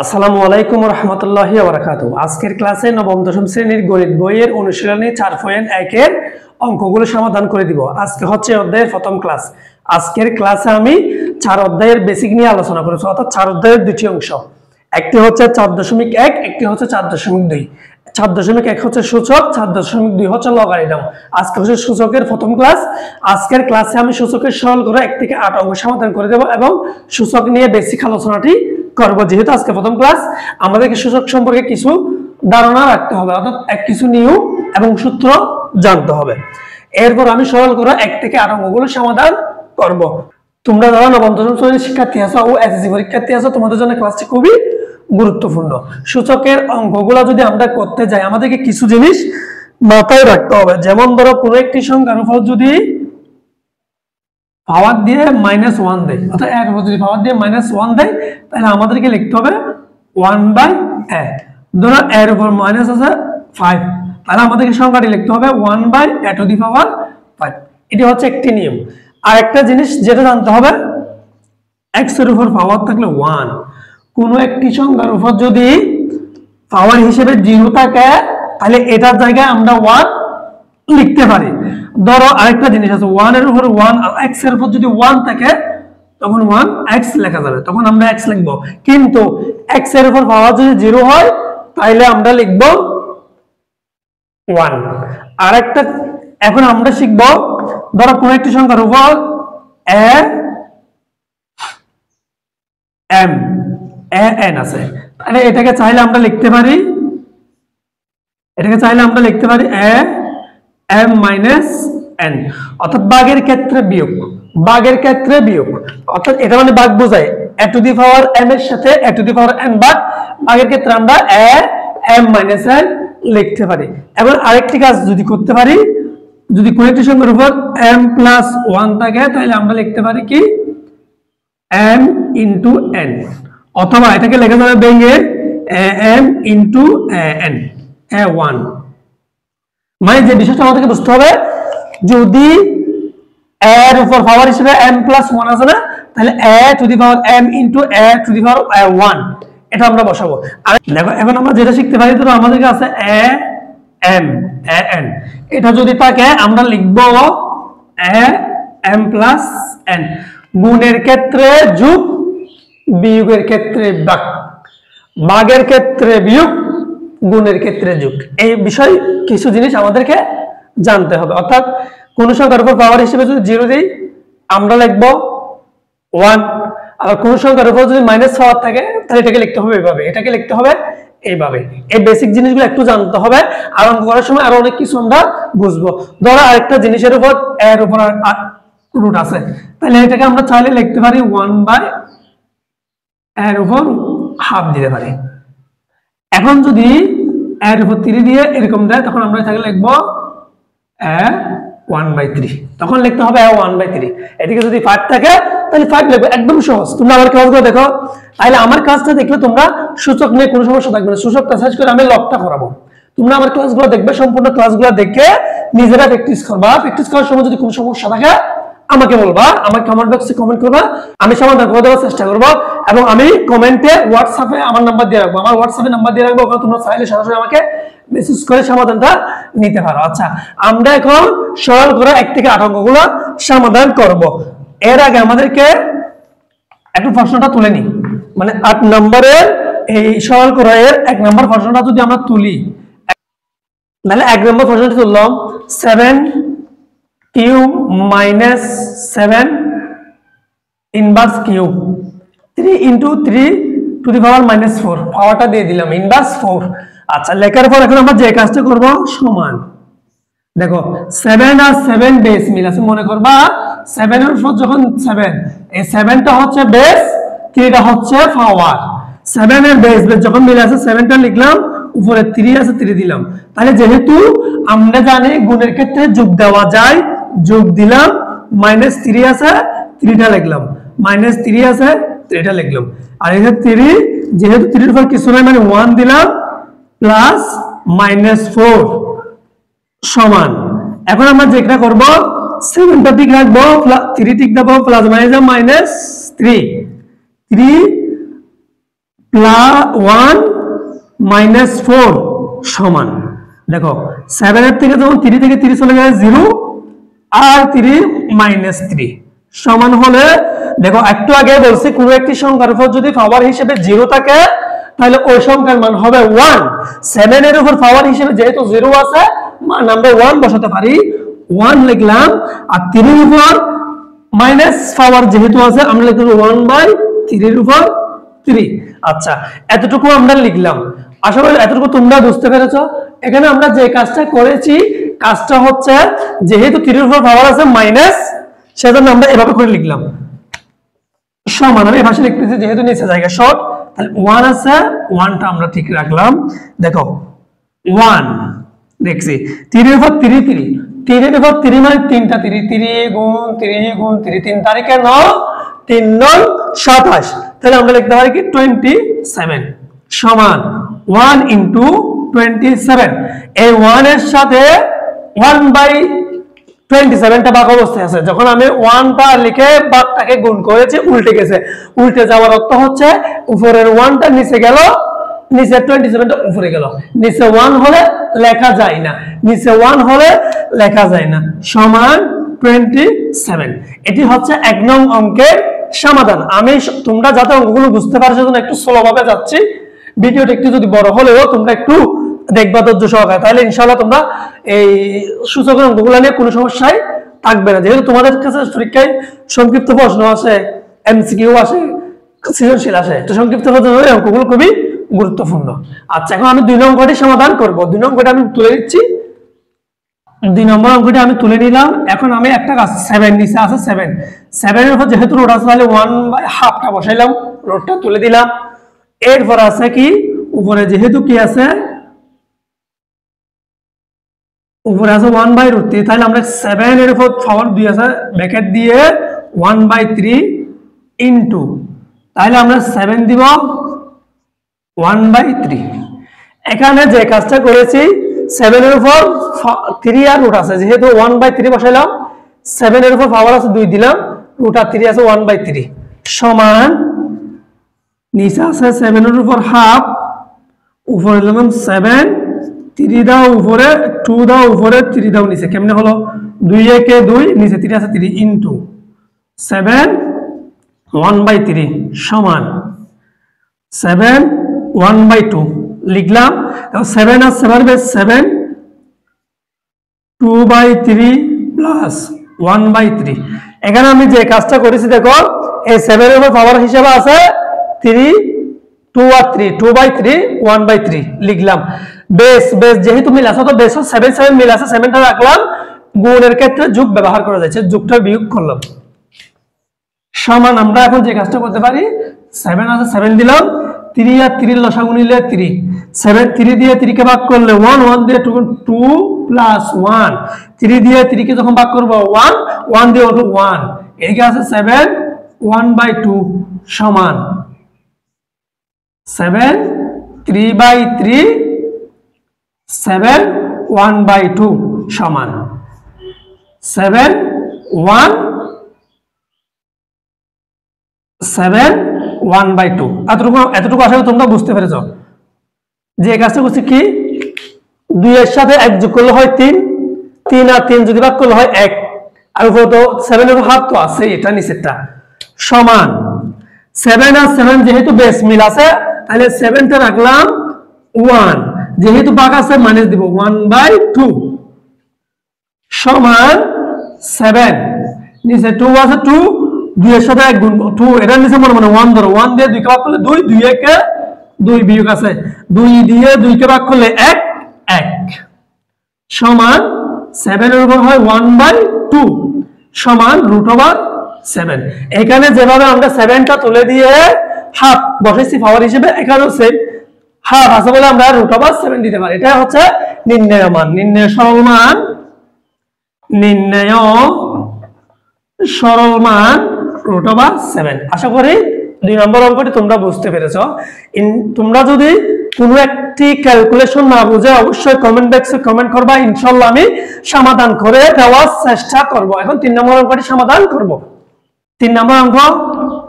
আসসালামু আলাইকুম রহমতুল্লাহি ওয়া বারাকাতুহু। আজকের ক্লাসে নবম দশম শ্রেণীর গণিত বইয়ের অনুশীলনী 4.1 এর অঙ্কগুলো সমাধান করে দিব। আজকে হচ্ছে অধ্যায়ের প্রথম ক্লাস। আজকের ক্লাসে আমি 4 অধ্যায়ের বেসিক নিয়ে আলোচনা করেছি, অর্থাৎ 4 অধ্যায়ের দুটি অংশ। একটি হচ্ছে 4.1, একটি হচ্ছে 4.2। 4.1 হচ্ছে সূচক, 4.2 হচ্ছে লগারিদম। আজকে হচ্ছে সূচকের প্রথম ক্লাস। আজকের ক্লাসে আমি সূচকের সরল করে 1 থেকে 8 অঙ্ক সমাধান করে দেব এবং সূচক নিয়ে বেসিক আলোচনাটি করব। যেহেতু আজকে প্রথম ক্লাস, আমাদেরকে সূচক সম্পর্কে কিছু ধারণা রাখতে হবে, অর্থাৎ কিছু নিয়ম এবং সূত্র জানতে হবে। এরপর আমি সরল করে 1 থেকে 8 অঙ্কগুলো সমাধান করব। তোমরা যারা নবম দশম শ্রেণীর শিক্ষার্থী আছো ও এসএসসি পরীক্ষার্থী আছো, তোমাদের জন্য ক্লাসটি খুবই গুরুত্বপূর্ণ। সূচকের অঙ্কগুলো যদি আমরা করতে যাই, আমাদেরকে কিছু জিনিস মাথায় রাখতে হবে। যেমন ধরো, কোনো একটি সংখ্যার উপর যদি পাওয়ার দিয়ে -1 দেয়, অর্থাৎ এর উপর যদি পাওয়ার দিয়ে -1 দেয়, তাহলে আমাদেরকে লিখতে হবে 1/a। ধরো এর উপর মাইনাস আছে 5, তাহলে আমাদেরকে সংখ্যাটি লিখতে হবে 1/a⁵। এটি হচ্ছে একটি নিয়ম। আর একটা জিনিস যেটা জানতে হবে, x এর উপর পাওয়ার থাকলে 1, কোনো একটি সংখ্যার উপর যদি পাওয়ার হিসেবে 0 থাকে, তাহলে এটার জায়গায় আমরা 1 লিখতে পারি। ধরো আরেকটা জিনিস আছে, 1 এর উপর 1, x এর উপর যদি 1 থাকে তখন 1x লেখা যাবে, তখন আমরা x লিখবো। কিন্তু x এর উপর পাওয়ার যদি 0 হয়, তাহলে আমরা লিখব 1। আরেকটা এখন আমরা শিখব, ধরো কোন একটি সংখ্যার উপর an আছে, তাহলে এটাকে চাইলে আমরা লিখতে পারি am-n, অর্থাৎ ভাগের ক্ষেত্রে বিয়োগ। অর্থাৎ এটা মানে ভাগ বোঝায়, a⁴m এর সাথে a⁴n ভাগের ক্ষেত্রে আমরা am-n লিখতে পারি। এখন আরেকটি কাজ যদি করতে পারি, যদি কোন একটি সংখ্যার উপর m+1 থাকে, তাহলে আমরা লিখতে পারি কি m×n, অথবা এটাকে লেখা যাবে ভেঙে am×n, a1। মানে যে বিষয়টা আমাদেরকে বুঝতে হবে, যদি এর উপর পাওয়ার হিসেবে m+1 আছে না, তাহলে a⁴m×a⁴1 এটা আমরা বসাবো। আর দেখো, এখন আমরা যেটা শিখতে পারি, তো আমাদের কাছে an, এটা যদি থাকে আমরা লিখব am+n। গুণের ক্ষেত্রে যোগ, বিয়োগের ক্ষেত্রে ভাগ, ভাগের ক্ষেত্রে বিয়োগ, গুণের ক্ষেত্রে যোগ। এই বিষয় কিছু জিনিস আমাদেরকে জানতে হবে। অর্থাৎ কোন সংখ্যার উপর পাওয়ার হিসেবে যদি 0 দিই, আমরা লিখব 1। আর কোন সংখ্যার উপর যদি -পাওয়ার থাকে, তাহলে এটাকে লিখতে হবে এইভাবে, এটাকে লিখতে হবে এইভাবে। এই বেসিক জিনিসগুলো একটু জানতে হবে, আর অঙ্ক করার সময় আরো অনেক কিছু আমরা বুঝবো। ধরো আরেকটা জিনিসের উপর এর উপর রুট আছে, তাহলে এটাকে আমরা চাইলে লিখতে পারি 1/1/2 দিতে পারি। এখন যদি এর উপর 3 দিয়ে এরকম দেয়, তখন আমরা এটাকে লিখব a1/3, তখন লিখতে হবে a1/3। এদিকে যদি 5 থাকে, তাহলে 5 লিখবো, একদম সহজ। তোমরা আমার ক্লাসগুলো দেখো, তাহলে আমার কাজটা দেখলে তোমরা সূচক নিয়ে কোনো সমস্যা থাকবে না। সূচকটা সার্চ করে আমি লবটা করাবো। তোমরা আমার ক্লাসগুলো দেখবে, সম্পূর্ণ ক্লাসগুলো দেখে নিজেরা প্র্যাকটিস করবা। প্র্যাকটিস করার সময় যদি কোনো সমস্যা থাকে আমাকে বলবা, আমার কমেন্ট বক্সে কমেন্ট করবা, আমি সমাধান করে দেওয়ার চেষ্টা করব। এবং আমি কমেন্টে হোয়াটসঅ্যাপে আমার নাম্বার দিয়ে রাখবো, আমার হোয়াটসঅ্যাপে নাম্বার দিয়ে রাখবো, ওখানে তোমরা চাইলে সরাসরি আমাকে মেসেজ করে সমাধানটা নিতে পারো। আচ্ছা, আমরা এখন সরল করে 1 থেকে 8 অঙ্কগুলো সমাধান করব। এর আগে আমাদেরকে একটু প্রশ্নটা তুলে নিই, মানে 8 নম্বরের এই সরল করে এর 1 নম্বর প্রশ্নটা যদি আমরা তুলি, তাহলে 1 নম্বর প্রশ্নটা তুললাম, 7³ - 7 ইনভার্স কিউব 3 × 3⁻⁻4 পাওয়ারটা দিয়ে দিলাম ইনভার্স 4। আচ্ছা, লেখার পর এখন আমরা যে কাজটা করব, সমান। দেখো 7 আর 7 বেস মিল আছে, মনে করবা 7 এর উপর যখন 7, এই 7টা হচ্ছে বেস, 3টা হচ্ছে পাওয়ার। 7 এর বেস যখন মিল আছে, 7টা লিখলাম, উপরে 3 আছে 3 দিলাম। তাহলে যেহেতু আমরা জানি গুণের ক্ষেত্রে যোগ দেওয়া যায়, যোগ দিলাম, -3 আছে 3টা লিখলাম, -3 আছে 3টা লিখলাম। আর এই 3, যেহেতু 3 এর উপর কিছু নাই, মানে 1 দিলাম, প্লাস -4 সমান। এখন আমরা যেটা করব, 7টা ঠিক রাখবো, 3 ঠিক দেবো, প্লাস -3 3 1 মাইনাস 4 সমান, দেখো 7 এর থেকে যখন 3 থেকে 3 চলে গেলে 0 আর 3 মাইনাস 3 সমান হলে, দেখো একটু আগে বলছি কোনো একটি সংখ্যার উপর যদি পাওয়ার হিসেবে 0 থাকে তাহলে ওই সংখ্যার মান হবে 1। 7 এর উপর পাওয়ার হিসেবে যেহেতু 0 আছে, মান আমরা 1 বসাতে পারি, 1 লিখলাম। আর 3 এর উপর মাইনাস পাওয়ার যেহেতু আছে, আমরা লিখব 1/3 এর উপর 3। আচ্ছা, এতটুকু আমরা লিখলাম। আশা করি এতটুকু তোমরা বুঝতে পেরেছো। এখানে আমরা যে কাজটা করেছি, কাজটা হচ্ছে যেহেতু 3 এর উপর পাওয়ার আছে মাইনাস, সেজন্য আমরা এভাবে করে লিখলাম সমান। আমি ভাষায় লিখতেছি যেহেতু নিচে জায়গা শর্ট, তাহলে 1 আছে, 1টা আমরা ঠিক রাখলাম। দেখো 1 দেখছি, 3 এর উপর 3 3, 3 এর উপর 3 মানে 3টা 3, 3 গুণ 3 গুণ 3, 3 তারিখে 9, 3 9 27। তাহলে আমরা লিখতে পারি কি 27 সমান 1 ইনটু 27। এই 1 এর সাথে 1/27টা ভাগ অবস্থায় আছে। যখন আমি 1টা লিখে ভাগটাকে গুণ করেছি, উল্টে গেছে। উল্টে যাওয়ার অর্থ হচ্ছে উপরের 1টা নিচে গেল, নিচে 27টা উপরে গেল। নিচে 1 হলে লেখা যায় না, নিচে 1 হলে লেখা যায় না, সমান 27। এটি হচ্ছে 1 নং অঙ্কের সমাধান। আমি তোমরা যাতে অঙ্কগুলো বুঝতে পারো সেজন্য একটু স্লো ভাবে যাচ্ছি। ভিডিওটা একটু যদি বড় হলেও তোমরা একটু দেখবা ধৈর্য সহকারে, তাহলে ইনশাআল্লাহ তোমরা এই সূচকের অঙ্কগুলো নিয়ে কোনো সমস্যাই থাকবে না। যেহেতু তোমাদের কাছে পরীক্ষায় সংক্ষিপ্ত প্রশ্ন আসে, এমসিকিউ আসে, সৃজনশীল আসে, তো সংক্ষিপ্ত প্রশ্নের অঙ্কগুলো খুবই গুরুত্বপূর্ণ। আচ্ছা, এখন আমি 2 নং অঙ্কটি সমাধান করব। 2 নং অঙ্কটি আমি তুলে দিচ্ছি। 2 নম্বর অঙ্কটি আমি তুলে নিলাম। এখন আমি একটা কাজ 7 নিচে আছে 7 এর উপর যেহেতু রোড আছে তাহলে 1/2টা বসাইলাম, রোডটা তুলে দিলাম। এরপর আছে কি উপরে যেহেতু কি আছে, উপরে আছে 1/√3, তাহলে আমরা 7 এর উপর পাওয়ার 2 আছে ব্র্যাকেট দিয়ে 1/3 ইনটু, তাহলে আমরা 7 দিব 1/3। এখানে যে কাজটা করেছি 7 এর উপর 3 আর রুট আছে, যেহেতু 1/3 বসাইলাম, 7 এর উপর পাওয়ার আছে 2 দিলাম, রুট আর 3 আছে 1/3 সমান, নিচে আছে 7 এর উপর হাফ, উপরে দিলাম 7, 3 দাও উপরে, 2 দাও উপরে, 3 দাও নিচে। কেমনে হলো? 2 একে 2, নিচে 3 আছে 3 ইনটু 7 1/3 সমান 7 1/2 লিখলাম। 7 আর 7 বেস 7, 2/3 প্লাস 1/3। এখানে আমি যে কাজটা করেছি দেখো, এই 7 এর উপর পাওয়ার হিসেবে আছে 3, 2 আর 3, 2/3 1/3 লিখলাম। বেস যেহেতু মিল আছে তো বেস 7 7 মিল আছে, 7টা রাখলাম। গুণের ক্ষেত্রে যোগ ব্যবহার করা যাচ্ছে, যোগটা বিয়োগ করলাম সমান। আমরা এখন যে কাজটা করতে পারি, 7 আছে 7 দিলাম, 3 আর 3 লসাগু নিলে 3, 7 3 দিয়ে 3 কে ভাগ করলে 1, 1 দিয়ে 2 প্লাস 1, 3 দিয়ে 3 কে যখন ভাগ করব 1, 1 দিয়ে 1, এদিকে আছে 7 1/2 সমান 7 3/3 7 1/2 সমান 7 1 7 1/2। এতটুকু আশা করি তোমরা বুঝতে পেরেছো। যে কাজটা করছি কি, 2 এর সাথে 1 যোগ করলে হয় 3, 3 আর 3 যদি ভাগ করলে হয় 1, আর উপরে তো 7 এর হাফ তো আছে, এটা নিচেরটা সমান 7 আর 7 যেহেতু বেস মিল আছে তাহলে 7টা রাখলাম 1, যেহেতু ভাগ আছে মাইনাস দিব 1/2 সমান 7, নিচে 2 আছে 2, 2 এর সাথে 1 গুণ 2, এর নিচে মনে 1 ধরো, 1 দিয়ে 2 কে ভাগ করলে 2, 2 একে 2 বিয়োগ আছে, 2 দিয়ে 2 কে ভাগ করলে 1 1 সমান 7 এর উপর হয় 1/2 সমান √7। এখানে যেভাবে আমরা 7টা তুলে দিয়ে হাফ বসাইছি পাওয়ার হিসেবে, এখানেও সেম হাফ আছে বলে আমরা √7 দিতে পারি। এটা হচ্ছে নির্ণয় মান, নির্ণয় সরল মান √7। আশা করি 2 নম্বর অঙ্কটি তোমরা বুঝতে পেরেছো। তোমরা যদি কোনো একটি ক্যালকুলেশন না বুঝে অবশ্যই কমেন্ট বক্সে কমেন্ট করবা, ইনশাআল্লাহ আমি সমাধান করে দেওয়ার চেষ্টা করব। এখন 3 নম্বর অঙ্কটি সমাধান করব। 3 নম্বর অঙ্ক,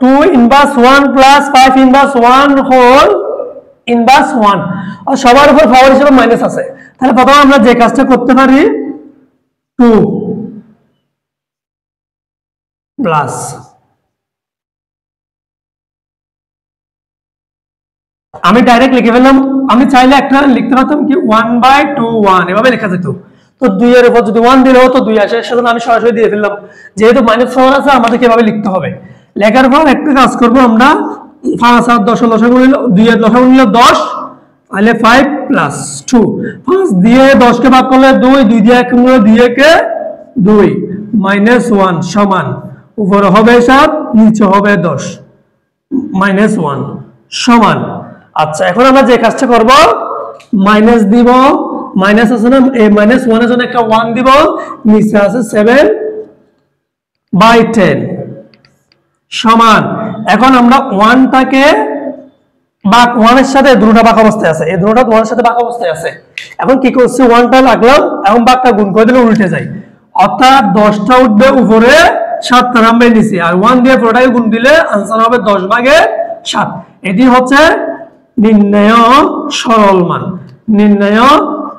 2 inverse 1 plus 5 inverse 1 whole inverse 1 আর সবার উপর পাওয়ার হিসেবে মাইনাস আছে। তাহলে প্রথমে আমরা যে কাজটা করতে পারি 2 প্লাস আমি ডাইরেক্ট লিখে ফেললাম। আমি চাইলে একটা লিখতে পারতাম কি 1/2 1 এভাবে লেখা যেত। তো 2 এর উপর যদি 1 দিলে হতো 2 আসে, সেজন্য আমি সরাসরি দিয়ে ফেললাম। যেহেতু মাইনাস পাওয়ার আছে আমাদেরকে এভাবে লিখতে হবে। লেখার পর একটা কাজ করব আমরা 5 আর 10 এর লসাগু নিলে 2 এর লসাগু নিলে 10 তাহলে 5 প্লাস 2 5 দিয়ে 10 কে ভাগ করলে 2 2 দিয়ে 1 গুণলে 2 কে 2 মাইনাস 1 সমান উপরে হবে 7 নিচে হবে 10 মাইনাস 1 সমান। আচ্ছা এখন আমরা যে কাজটা করব মাইনাস দিব, মাইনাস আছে না এই মাইনাস 1 এর জন্য একটা 1 দিব, নিচে আছে 7/10 সমান। এখন আমরা 1 টাকে ভাগ 1 এর সাথে দুটোটা ভাগ অবস্থায় আছে, এই দুটোটা 1 এর সাথে ভাগ অবস্থায় আছে। এখন কি করছি 1 টা লাগলাম এবং ভাগটা গুণ করে দিলে উল্টে যায়, অর্থাৎ 10 টা উঠবে উপরে 7 টা নামবে নিচে, আর 1 দিয়ে পুরোটাকে গুণ দিলে आंसर হবে 10/7। এটি হচ্ছে নির্ণয় সরল মান। নির্ণয়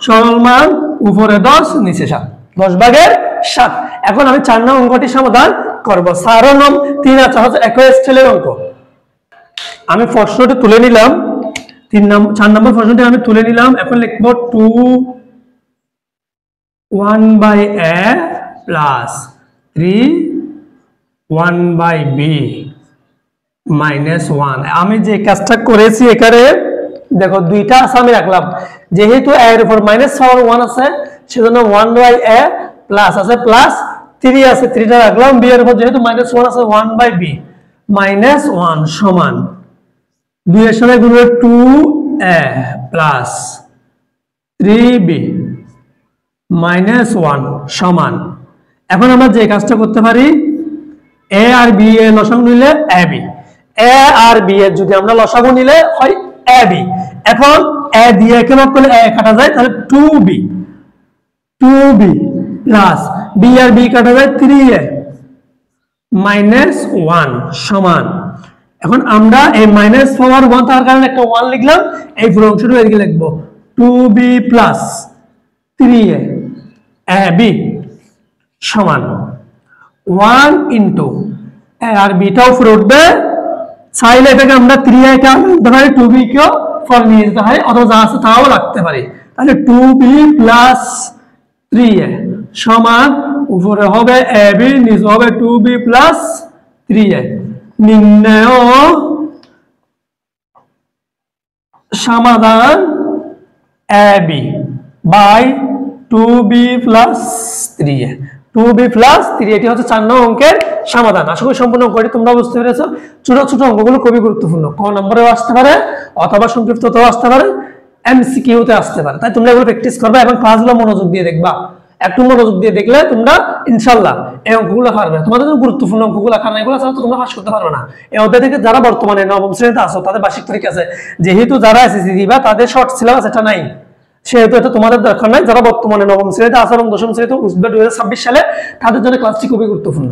সরল মান উপরে 10 নিচে 7 10/7। এখন আমি 4 নং অঙ্কটি সমাধান করব। 4 নং 3 আর 4 হচ্ছে একই স্টাইলের অঙ্ক। আমি প্রশ্নটি তুলে নিলাম, 4 নম্বর প্রশ্নটি আমি তুলে নিলাম। এখন লিখব 2 1/a প্লাস 3 1/b মাইনাস 1। আমি যে কাজটা করেছি এখানে দেখো দুইটা আসামি রাখলাম, যেহেতু a এর উপর মাইনাস পাওয়ার 1 আছে সেজন্য 1/a প্লাস আছে প্লাস 3 আছে 3 টা রাখলাম, b এর উপর যেহেতু মাইনাস 1 আছে 1/b মাইনাস 1 সমান 2 এর সাথে গুণ 2a প্লাস 3b মাইনাস 1 সমান। এখন আমরা যে কাজটা করতে পারি a আর b এর লসাগু নিলে ab, a আর b এর যদি আমরা লসাগু নিলে হয় ab। এখন a দিয়ে কে ভাগ করলে a কাটা যায় তাহলে 2b প্লাস b আর b কাটা যায় 3a মাইনাস 1 সমান। এখন আমরা এই মাইনাস পাওয়ার 1 তার কারণে একটা 1 লিখলাম, এই পুরো অংশটা এদিকে লিখব 2b প্লাস 3a ab সমান 1 ইনটু আর বিটা উপরে উঠবে, চাইলে এটাকে আমরা 3a কে আনতে পারি 2b কেও ফল নিয়ে যেতে হয়, অথবা যা আছে তাও রাখতে পারি। তাহলে 2b প্লাস 3a সমান উপরে হবে ab নিচে হবে 2b প্লাস 3a। নির্ণয় সমাধান ab by 2b plus 3a 2b plus 3 এটি হচ্ছে 4 নং অঙ্কের সমাধান। আশা করি সম্পূর্ণ অঙ্কটি তোমরা বুঝতে পেরেছো। ছোট ছোট অঙ্কগুলো খুবই গুরুত্বপূর্ণ, ক নম্বরেও আসতে পারে অথবা সংক্ষিপ্ততেও আসতে পারে, এমসিকিউতে আসতে পারে। তাই তোমরা এগুলো প্র্যাকটিস করবে এবং ক্লাসগুলো মনোযোগ দিয়ে দেখবা। একটু মনোযোগ দিয়ে দেখলে তোমরা ইনশাআল্লাহ এই অঙ্কগুলো পারবে। তোমাদের জন্য গুরুত্বপূর্ণ অঙ্কগুলো, কারণ এগুলো ছাড়া তো তোমরা পাস করতে পারবে না। এই অধ্যায় থেকে যারা বর্তমানে নবম শ্রেণীতে আছো তাদের বার্ষিক পরীক্ষা আছে, যেহেতু যারা এসএসসি দিবা তাদের শর্ট সিলেবাস এটা নাই, সেহেতু এটা তোমাদের দরকার নাই। যারা বর্তমানে নবম শ্রেণীতে আছে এবং দশম শ্রেণীতে উঠবে 2026 সালে, তাদের জন্য ক্লাসটি খুবই গুরুত্বপূর্ণ।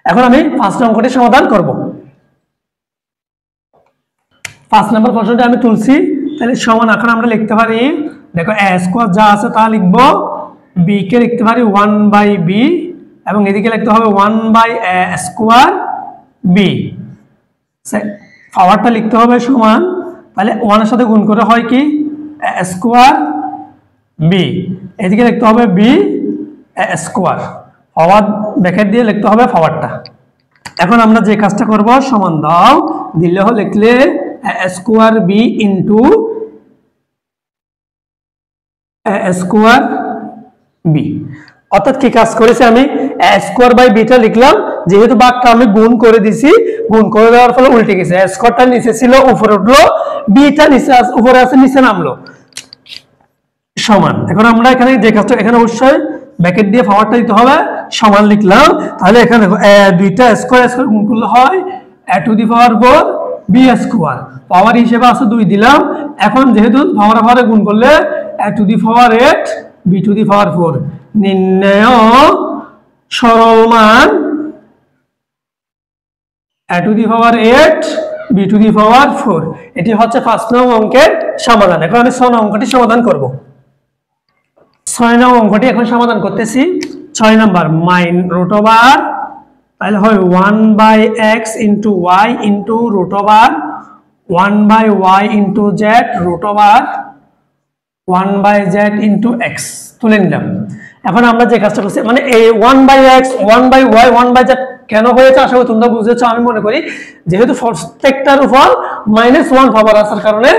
এখন আমি 5 নং অঙ্কটি সমাধান করব। 5 নম্বর প্রশ্নটি আমি তুলছি, তাহলে সমান এখন আমরা লিখতে পারি, দেখো a স্কয়ার যা আছে তা লিখব, b কে লিখতে পারি 1/b এবং এদিকে লিখতে হবে 1/a স্কয়ার b, পাওয়ারটা লিখতে হবে সমান, তাহলে 1 এর সাথে গুণ করে হয় কি a স্কয়ার b, এদিকে লিখতে হবে b a square, power bracket দিয়ে লিখতে হবে পাওয়ারটা। এখন আমরা যে কাজটা করব সমান দাও দিলে হলো লিখলে a square b into a square b, অর্থাৎ কি কাজ করেছি আমি a স্কয়ার বাই b টা লিখলাম, যেহেতু ভাগটা আমি গুণ করে দিছি, গুণ করে দেওয়ার ফলে উল্টে গেছে, a স্কয়ারটা নিচে ছিল উপরে উঠলো, b টা নিচে উপরে আছে নিচে নামলো সমান। এখন আমরা এখানে যে কাজটা, এখানে অবশ্যই ব্র্যাকেট দিয়ে পাওয়ারটা দিতে হবে, সমান লিখলাম। তাহলে এখানে দুইটা স্কয়ার স্কয়ার গুণ করলে হয় a to the power 4 b square, power হিসেবে আছে 2 দিলাম। এখন যেহেতু পাওয়ার পাওয়ারে গুণ করলে a to the power 8 b to the power 4। নির্ণয় সরল মান a to the power 8 b to the power 4। এটি হচ্ছে 5 নং অঙ্কের সমাধান। এখন আমি 6 নং অঙ্কটি সমাধান করব। 6 নং অঙ্কটি এখন সমাধান করতেছি। 6 নাম্বার মাইন রুট ওভার, তাহলে হয় 1/x into y into root over 1/y into z root over 1/z into x তুলে নিলাম। এখন আমরা যে কাজটা করছি, মানে এই 1/x 1/y 1/z কেন হয়েছে আশা করি তোমরা বুঝেছো। আমি মনে করি যেহেতু প্রত্যেকটার উপর -1 পাওয়ার আসার কারণে,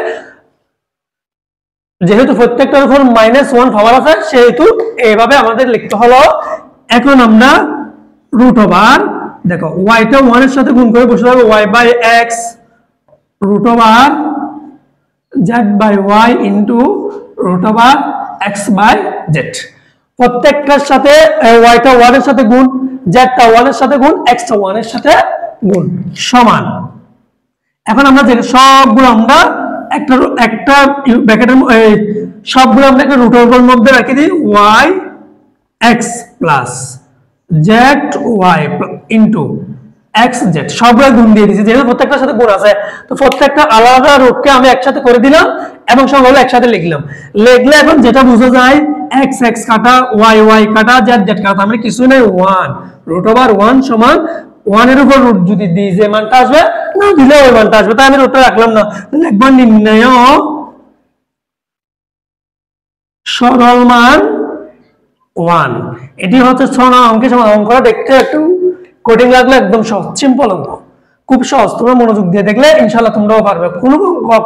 যেহেতু প্রত্যেকটার উপর -1 পাওয়ার আছে সেহেতু এইভাবে আমাদের লিখতে হলো। এখন আমরা রুট ওভার, দেখো y টা 1 এর সাথে গুণ করে বসে হবে y/x root over z/y into root over x/z। প্রত্যেকটার সাথে y টা 1 এর সাথে গুণ, z টা 1 এর সাথে গুণ, x টা 1 এর সাথে গুণ সমান। এখন আমরা যে সবগুলো আমরা একটা ব্র্যাকেটের সবগুলো আমরা একটা রুট ওভারের মধ্যে রেখে দিই y x plus z y into x z সবগুলো গুণ দিয়ে দিয়েছি। যেহেতু প্রত্যেকটার সাথে গুণ আছে তো প্রত্যেকটা আলাদা রুটকে আমি একসাথে করে দিলাম এবং সবগুলো একসাথে লিখলাম। লিখলে এখন যেটা বোঝা যায় x x কাটা y y কাটা z z কাটা, আমরা কিছু নাই 1 রুট ওভার 1 সমান 1 এর উপর রুট যদি দিই যে মানটা আসবে, না দিলে ওই মানটা আসবে, তাই আমি রুটটা রাখলাম না। তাহলে একবার নির্ণয় সরল মান 1। এটি হচ্ছে 6 নং অঙ্কের সমাধান। অঙ্কটা দেখতে একটু কঠিন লাগলে একদম সহজ, সিম্পল অঙ্ক, খুব সহজ। তোমরা মনোযোগ দিয়ে দেখলে ইনশাআল্লাহ তোমরাও পারবে। কোনো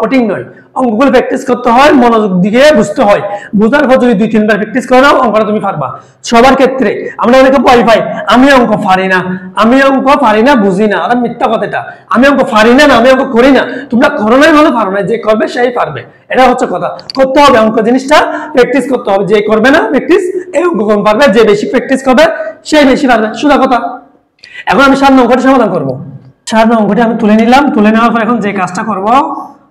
কঠিন নয়, অঙ্কগুলো প্র্যাকটিস করতে হয়, মনোযোগ দিয়ে বুঝতে হয়। বুঝার পর যদি 2-3 বার প্র্যাকটিস করে নাও অঙ্কটা তুমি পারবা। সবার ক্ষেত্রে আমরা অনেকে ভয় পাই, আমি অঙ্ক পারি না, আমি অঙ্ক পারি না, বুঝি না। আর মিথ্যা কথাটা, আমি অঙ্ক পারি না, আমি অঙ্ক করি না। তোমরা করো নাই ভালো, পারো না, যে করবে সেই পারবে, এটা হচ্ছে কথা। করতে হবে অঙ্ক জিনিসটা, প্র্যাকটিস করতে হবে। যে করবে না প্র্যাকটিস, এই অঙ্ক কম পারবে। যে বেশি প্র্যাকটিস করবে সেই বেশি পারবে, সোজা কথা। এখন আমি 7 নং অঙ্কটি সমাধান করব। 7 নং অঙ্কটি আমি তুলে নিলাম। তুলে নেওয়ার পর এখন যে কাজটা করব,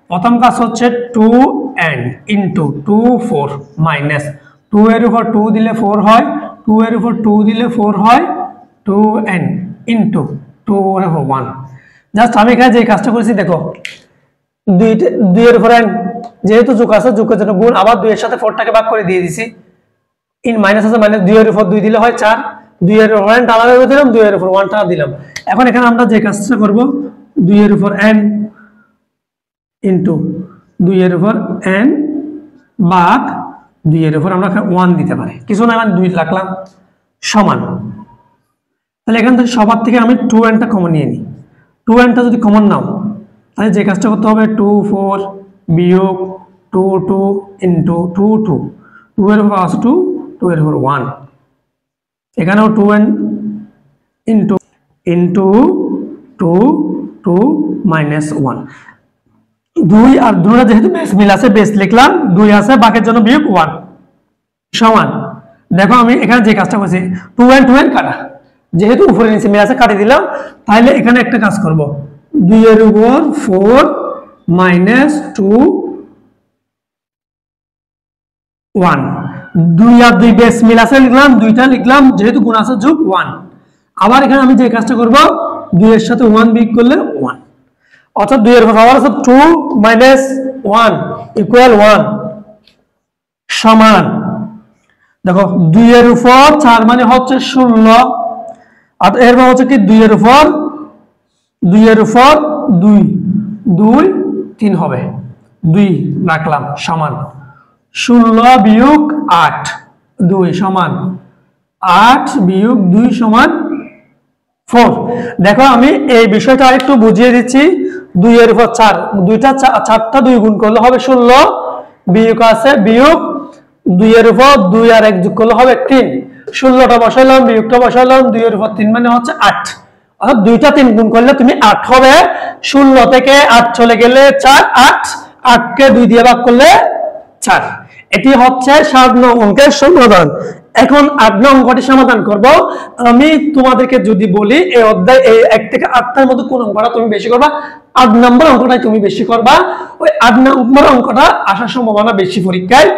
প্রথম কাজ হচ্ছে 2n ইনটু 2 4 মাইনাস 2 এর উপর 2 দিলে 4 হয়, 2 এর উপর 2 দিলে 4 হয়, 2n ইনটু 2 এর উপর 1। জাস্ট আমি এখানে যে কাজটা করেছি দেখো, 2 এর উপর n যেহেতু যোগ আছে, যোগের জন্য গুণ, আবার 2 এর সাথে 4 টাকে ভাগ করে দিয়ে দিছি। ইন মাইনাস আছে, মাইনাস 2 এর উপর 2 দিলে হয় 4, 2 এর উপর n টানা করে দিলাম, 2 এর উপর 1 টানা দিলাম। এখন এখানে আমরা যে কাজটা করব, 2 এর উপর n ইনটু 2 এর উপর n ভাগ 2 এর উপর আমরা 1 দিতে পারি, কিছু না, মানে 2 রাখলাম সমান। তাহলে এখান থেকে সবার থেকে আমি 2n টা কমন নিয়ে নিই। 2n টা যদি কমন নাও তাহলে যে কাজটা করতে হবে, 2 4 বিয়োগ 2 2 ইনটু 2 2, 2 এর উপর আছে 2, 2 এর উপর 1, এখানেও 2n ইনটু 2 2 মাইনাস 1। 2 আর 2 যেহেতু বেস মিল আছে, বেস লিখলাম, 2 আছে, বাকির জন্য বিয়োগ 1 সমান। দেখো আমি এখানে যে কাজটা করছি, 2n কাটা, যেহেতু উপরে নিচে মিল আছে কাটি দিলাম। তাহলে এখানে একটা কাজ করব, 2 এর উপর 4 মাইনাস 2 1, 2 আর 2 বেস মিল আছে লিখলাম, 2টা লিখলাম, যেহেতু গুণ আছে যোগ 1। আবার এখানে আমি যে কাজটা করব, 2 এর সাথে 1 বিয়োগ করলে 1, অর্থাৎ 2 এর উপর পাওয়ার আছে 2 মাইনাস 1 ইকুয়াল 1 সমান। দেখো 2 এর উপর 4 মানে হচ্ছে 16, আর এর মানে হচ্ছে কি 2 এর উপর 2 2 3 হবে, 2 রাখলাম সমান 16 বিয়োগ 8 2 সমান 8 বিয়োগ 2 সমান 4। দেখো আমি এই বিষয়টা আরেকটু বুঝিয়ে দিচ্ছি। 2 এর উপর 4, 4টা 2 গুণ করলে হবে 16, বিয়োগ আছে বিয়োগ 2 এর উপর 2 আর 1 যোগ করলে হবে 3, 16টা বসাইলাম, বিয়োগটা বসাইলাম, 2 এর উপর 3 মানে হচ্ছে 8, অর্থাৎ 2টা 3 গুণ করলে তুমি 8 হবে। 16 থেকে 8 চলে গেলে 4, 8 কে 2 দিয়ে ভাগ করলে 4। এটি হচ্ছে 7 নং অঙ্কের সমাধান। এখন 8 নং অঙ্কটি সমাধান করব। আমি তোমাদেরকে যদি বলি এই অধ্যায় এই 1 থেকে 8টার মধ্যে কোন অঙ্কটা তুমি বেশি করবা, 8 নম্বর অঙ্কটাই তুমি বেশি করবা। ওই 8 নম্বর অঙ্কটা আসার সম্ভাবনা বেশি পরীক্ষায়,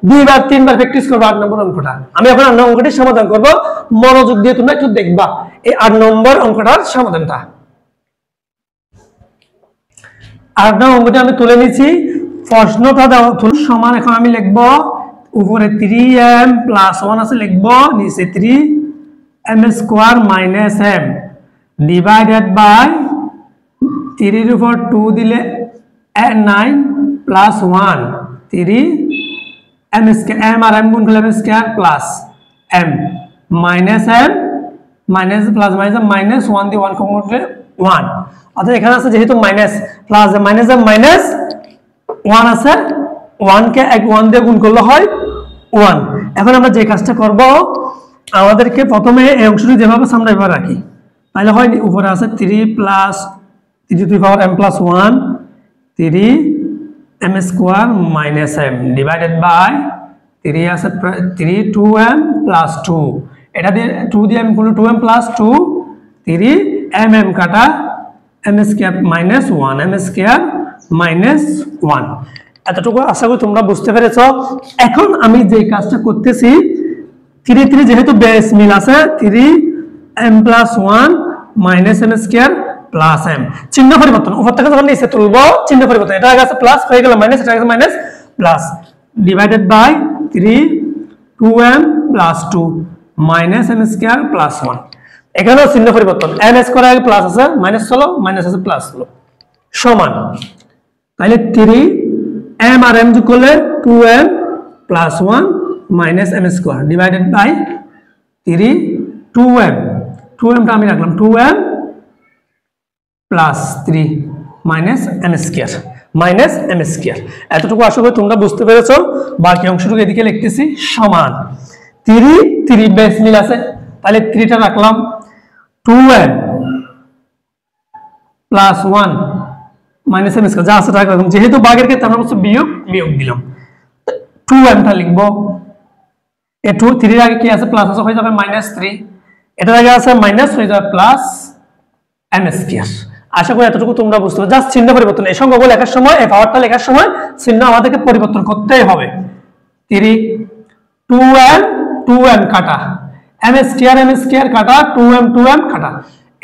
2বার 3বার প্র্যাকটিস করবা 8 নম্বর অঙ্কটা। আমি এখন 8 নম্বর অঙ্কটি সমাধান করব, মনোযোগ দিয়ে তোমরা একটু দেখবা এই 8 নম্বর অঙ্কটার সমাধানটা। 8 নং অঙ্কটি আমি তুলে নিয়েছি, প্রশ্নটা দেওয়া সমান। এখন আমি লিখব উপরে 3m + 1 আছে, লিখব নিচে 3m² - m ডিভাইডেড বাই 3 এর উপর 2 দিলে 9 + 1 3m² m আর m গুণ করলে m² plus m minus m minus plus minus 1 দিয়ে 1 কম করলে 1। অর্থাৎ এখানে আছে যেহেতু মাইনাস প্লাস মাইনাস মাইনাস 1 আছে, 1 কে 1 দিয়ে গুণ করলে হয় 1। এখন আমরা যে কাজটা করব, আমাদেরকে প্রথমে এই অংশটি যেভাবে সামনে এভাবে রাখি, তাহলে হয় উপরে আছে 3 + 3m + 1 3m² - m divided by 3 আছে 2m + 2, এটা দিয়ে 2 দিয়ে আমি করলে 2m + 2 3mm কাটা m² - 1 m² - 1। এতটুকু আশা করি তোমরা বুঝতে পেরেছ। এখন আমি যে কাজটা করতেছি, 3 যেহেতু বেস মিল আছে 3m + 1 - m² + m, চিহ্ন পরিবর্তন, উপর থেকে যখন নিচে তুলবো চিহ্ন পরিবর্তন, এটা আগে আছে প্লাস হয়ে গেল মাইনাস, এটা আগে minus plus divided by 2m + 2 - m² + 1। এখানেও চিহ্ন পরিবর্তন, m² আগে প্লাস আছে মাইনাস হলো, মাইনাস আছে প্লাস হলো, সমান। তাহলে 3m আর m যোগ করলে 2m + 1 - m² divided by 2m টা আমি রাখলাম 2m + 3 - m² এতটুকু আশা করি তোমরা বুঝতে পেরেছো। বাকি অংশটুকু এদিকে লিখতেছি সমান 3 বেস মিল আছে, তাহলে 3 টা রাখলাম 2m + 1 - m² যা আছে তাই রাখলাম, যেহেতু ভাগের ক্ষেত্রে আমরা বলছি বিয়োগ দিলাম, 2m টা লিখবো, এই 3 এর আগে কি আছে প্লাস আছে হয়ে যাবে -3, এটার আগে আছে মাইনাস হয়ে যাবে প্লাস m²। আশা করি এতটুকু তোমরা বুঝতে পারছো। জাস্ট চিহ্ন পরিবর্তন, এই সংখ্যাগুলো লেখার সময়, এই পাওয়ারটা লেখার সময় চিহ্ন আমাদেরকে পরিবর্তন করতেই হবে। 3 2m কাটা m² কাটা 2m কাটা,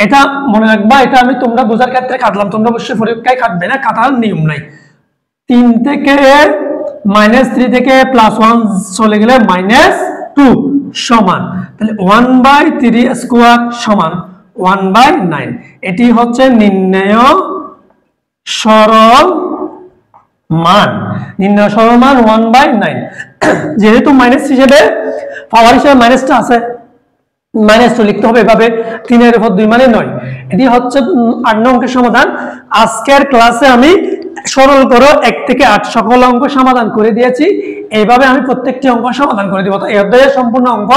এটা মনে রাখবা, এটা আমি তোমরা বোঝার ক্ষেত্রে কাটলাম, তোমরা অবশ্যই পরীক্ষায় কাটবে না, কাটার নিয়ম নাই। 3 থেকে -3 থেকে +1 চলে গেলে -2 সমান, তাহলে 1/3² সমান 1/9। এটি হচ্ছে নির্ণেয় সরল মান, 1/9। যেহেতু মাইনাস হিসেবে পাওয়ার হিসেবে মাইনাসটা আছে, -2 লিখতে হবে এভাবে, 3 এর উপর 2 মানে 9। এটি হচ্ছে 8 নং অঙ্কের সমাধান। আজকের ক্লাসে আমি সরল করো 1 থেকে 8 সকল অঙ্ক সমাধান করে দিয়েছি। এইভাবে আমি প্রত্যেকটি অঙ্ক সমাধান করে দিব। তো এই অধ্যায়ের সম্পূর্ণ অঙ্ক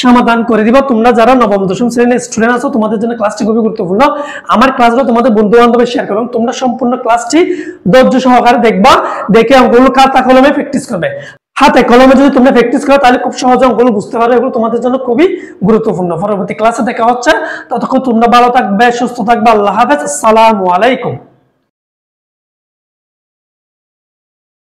সমাধান করে দিব। তোমরা যারা নবম দশম শ্রেণীর স্টুডেন্ট আছো, তোমাদের জন্য ক্লাসটি খুবই গুরুত্বপূর্ণ। আমার ক্লাসগুলো তোমাদের বন্ধু বান্ধবের শেয়ার করো এবং তোমরা সম্পূর্ণ ক্লাসটি ধৈর্য সহকারে দেখবা, দেখে অঙ্কগুলো খাতা কলমে প্র্যাকটিস করবে। হাতে কলমে যদি তোমরা প্র্যাকটিস করো তাহলে খুব সহজে অঙ্কগুলো বুঝতে পারবে, এগুলো তোমাদের জন্য খুবই গুরুত্বপূর্ণ। পরবর্তী ক্লাসে দেখা হচ্ছে, ততক্ষণ তোমরা ভালো থাকবে, সুস্থ থাকবে। আল্লাহ হাফেজ, আসসালামু আলাইকুম।